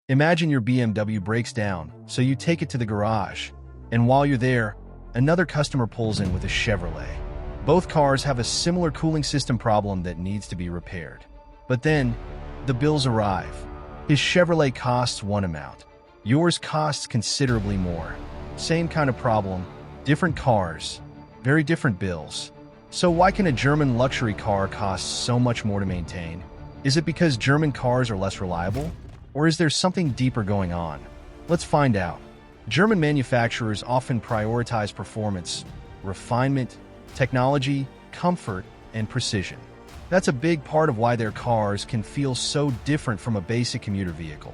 Imagine your BMW breaks down, so you take it to the garage, and while you're there, another customer pulls in with a Chevrolet. Both cars have a similar cooling system problem that needs to be repaired. But then, the bills arrive. His Chevrolet costs one amount. Yours costs considerably more. Same kind of problem, different cars, very different bills. So why can a German luxury car cost so much more to maintain? Is it because German cars are less reliable? Or is there something deeper going on? Let's find out. German manufacturers often prioritize performance, refinement, technology, comfort, and precision. That's a big part of why their cars can feel so different from a basic commuter vehicle.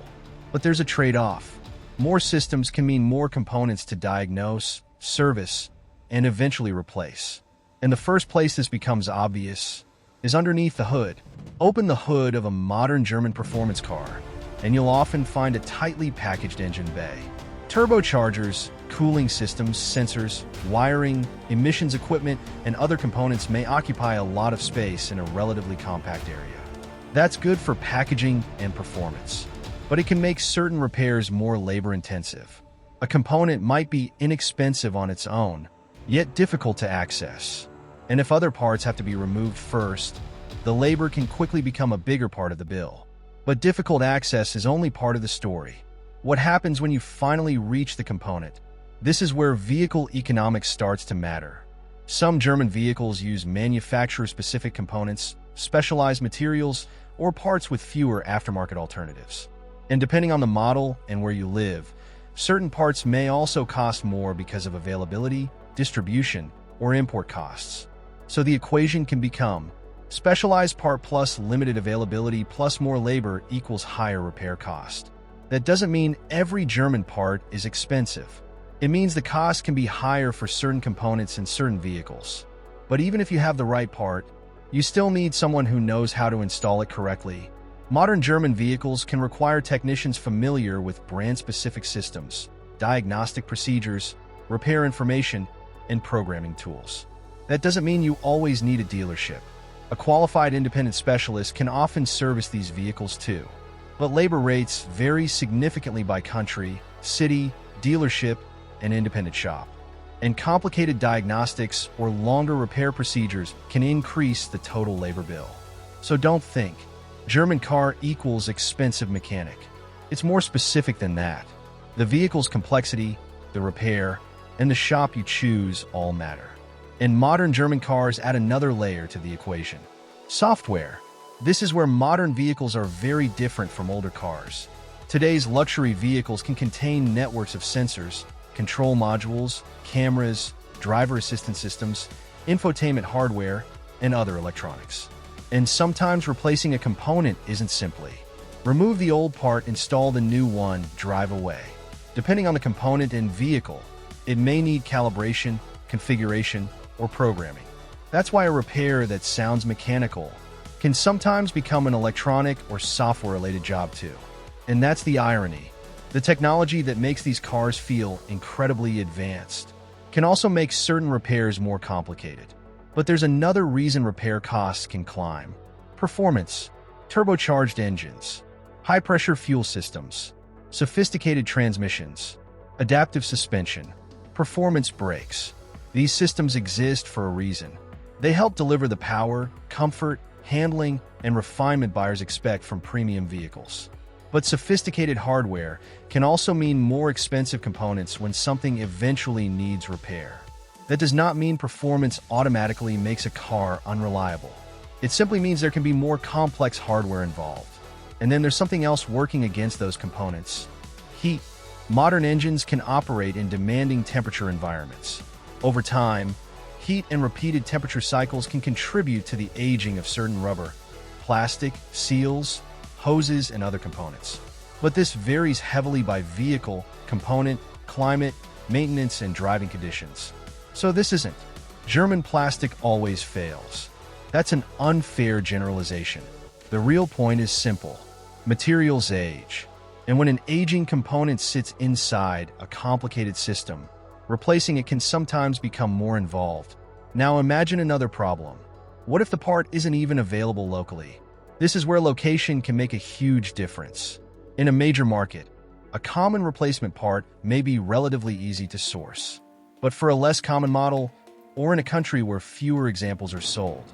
But there's a trade-off. More systems can mean more components to diagnose, service, and eventually replace. And the first place this becomes obvious is underneath the hood. Open the hood of a modern German performance car, and you'll often find a tightly packaged engine bay. Turbochargers, cooling systems, sensors, wiring, emissions equipment, and other components may occupy a lot of space in a relatively compact area. That's good for packaging and performance, but it can make certain repairs more labor-intensive. A component might be inexpensive on its own, yet difficult to access. And if other parts have to be removed first, the labor can quickly become a bigger part of the bill. But difficult access is only part of the story. What happens when you finally reach the component? This is where vehicle economics starts to matter. Some German vehicles use manufacturer-specific components, specialized materials, or parts with fewer aftermarket alternatives. And depending on the model and where you live, certain parts may also cost more because of availability, distribution, or import costs. So the equation can become specialized part plus limited availability plus more labor equals higher repair cost. That doesn't mean every German part is expensive. It means the cost can be higher for certain components in certain vehicles. But even if you have the right part, you still need someone who knows how to install it correctly. Modern German vehicles can require technicians familiar with brand-specific systems, diagnostic procedures, repair information, and programming tools. That doesn't mean you always need a dealership. A qualified independent specialist can often service these vehicles too. But labor rates vary significantly by country, city, dealership, and independent shop. And complicated diagnostics or longer repair procedures can increase the total labor bill. So don't think German car equals expensive mechanic. It's more specific than that. The vehicle's complexity, the repair, and the shop you choose all matter. And modern German cars add another layer to the equation. Software. This is where modern vehicles are very different from older cars. Today's luxury vehicles can contain networks of sensors, control modules, cameras, driver assistance systems, infotainment hardware, and other electronics. And sometimes replacing a component isn't simply remove the old part, install the new one, drive away. Depending on the component and vehicle, it may need calibration, configuration, or programming. That's why a repair that sounds mechanical can sometimes become an electronic or software-related job too. And that's the irony. The technology that makes these cars feel incredibly advanced can also make certain repairs more complicated. But there's another reason repair costs can climb. Performance, turbocharged engines, high-pressure fuel systems, sophisticated transmissions, adaptive suspension, performance brakes. These systems exist for a reason. They help deliver the power, comfort, handling, and refinement buyers expect from premium vehicles. But sophisticated hardware can also mean more expensive components when something eventually needs repair. That does not mean performance automatically makes a car unreliable. It simply means there can be more complex hardware involved. And then there's something else working against those components. Heat. Modern engines can operate in demanding temperature environments. Over time, heat and repeated temperature cycles can contribute to the aging of certain rubber, plastic, seals, hoses, and other components. But this varies heavily by vehicle, component, climate, maintenance, and driving conditions. So this isn't German plastic always fails. That's an unfair generalization. The real point is simple. Materials age. And when an aging component sits inside a complicated system, replacing it can sometimes become more involved. Now imagine another problem. What if the part isn't even available locally? This is where location can make a huge difference. In a major market, a common replacement part may be relatively easy to source. But for a less common model, or in a country where fewer examples are sold,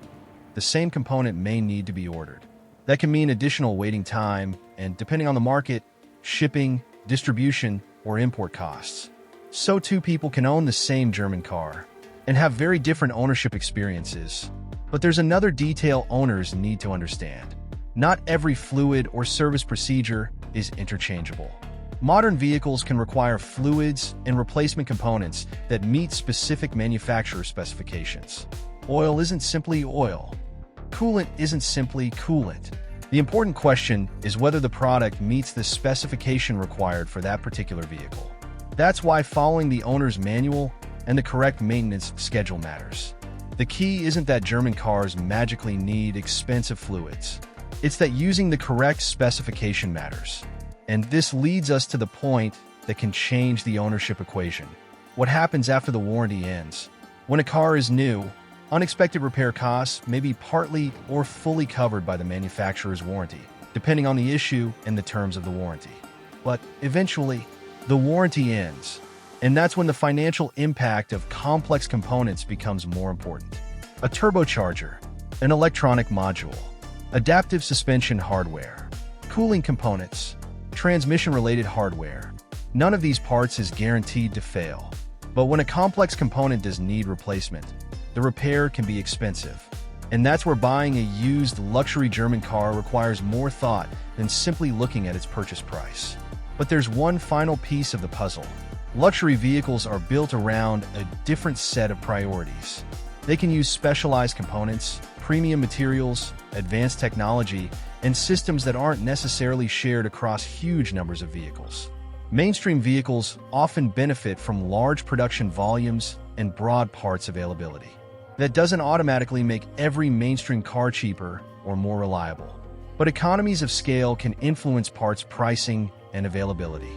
the same component may need to be ordered. That can mean additional waiting time and, depending on the market, shipping, distribution, or import costs. So two people can own the same German car and have very different ownership experiences. But there's another detail owners need to understand. Not every fluid or service procedure is interchangeable. Modern vehicles can require fluids and replacement components that meet specific manufacturer specifications. Oil isn't simply oil. Coolant isn't simply coolant. The important question is whether the product meets the specification required for that particular vehicle. That's why following the owner's manual and the correct maintenance schedule matters. The key isn't that German cars magically need expensive fluids. It's that using the correct specification matters. And this leads us to the point that can change the ownership equation. What happens after the warranty ends? When a car is new, unexpected repair costs may be partly or fully covered by the manufacturer's warranty, depending on the issue and the terms of the warranty. But eventually, the warranty ends, and that's when the financial impact of complex components becomes more important. A turbocharger, an electronic module, adaptive suspension hardware, cooling components, transmission-related hardware. None of these parts is guaranteed to fail. But when a complex component does need replacement, the repair can be expensive. And that's where buying a used luxury German car requires more thought than simply looking at its purchase price. But there's one final piece of the puzzle. Luxury vehicles are built around a different set of priorities. They can use specialized components, premium materials, advanced technology, and systems that aren't necessarily shared across huge numbers of vehicles. Mainstream vehicles often benefit from large production volumes and broad parts availability. That doesn't automatically make every mainstream car cheaper or more reliable. But economies of scale can influence parts pricing and availability.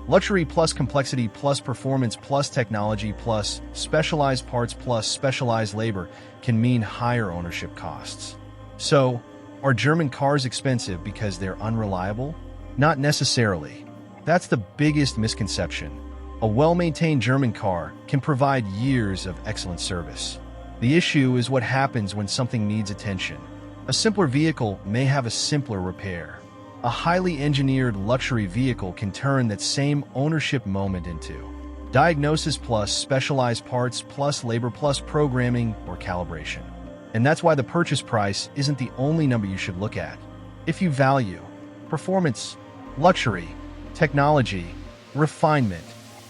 Luxury plus complexity plus performance plus technology plus specialized parts plus specialized labor can mean higher ownership costs. So, are German cars expensive because they're unreliable? Not necessarily. That's the biggest misconception. A well-maintained German car can provide years of excellent service. The issue is what happens when something needs attention. A simpler vehicle may have a simpler repair. A highly engineered luxury vehicle can turn that same ownership moment into diagnosis plus specialized parts plus labor plus programming or calibration. And that's why the purchase price isn't the only number you should look at. If you value performance, luxury, technology, refinement,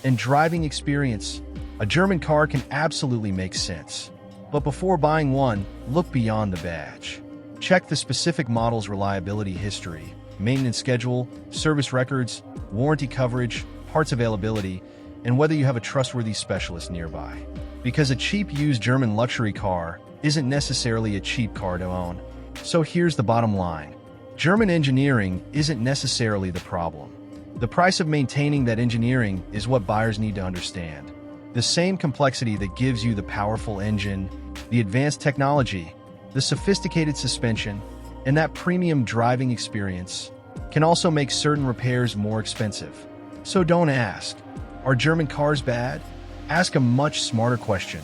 and driving experience, a German car can absolutely make sense. But before buying one, look beyond the badge. Check the specific model's reliability history, maintenance schedule, service records, warranty coverage, parts availability, and whether you have a trustworthy specialist nearby. Because a cheap used German luxury car isn't necessarily a cheap car to own. So here's the bottom line. German engineering isn't necessarily the problem. The price of maintaining that engineering is what buyers need to understand. The same complexity that gives you the powerful engine, the advanced technology, the sophisticated suspension, and that premium driving experience can also make certain repairs more expensive. So don't ask, are German cars bad? Ask a much smarter question.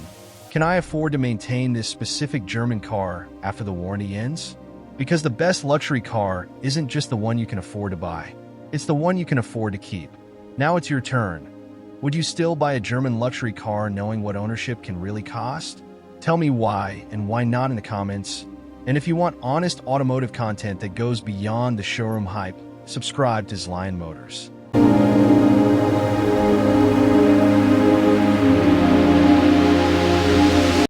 Can I afford to maintain this specific German car after the warranty ends? Because the best luxury car isn't just the one you can afford to buy. It's the one you can afford to keep. Now it's your turn. Would you still buy a German luxury car knowing what ownership can really cost? Tell me why and why not in the comments. And if you want honest automotive content that goes beyond the showroom hype, subscribe to Xlion Motors.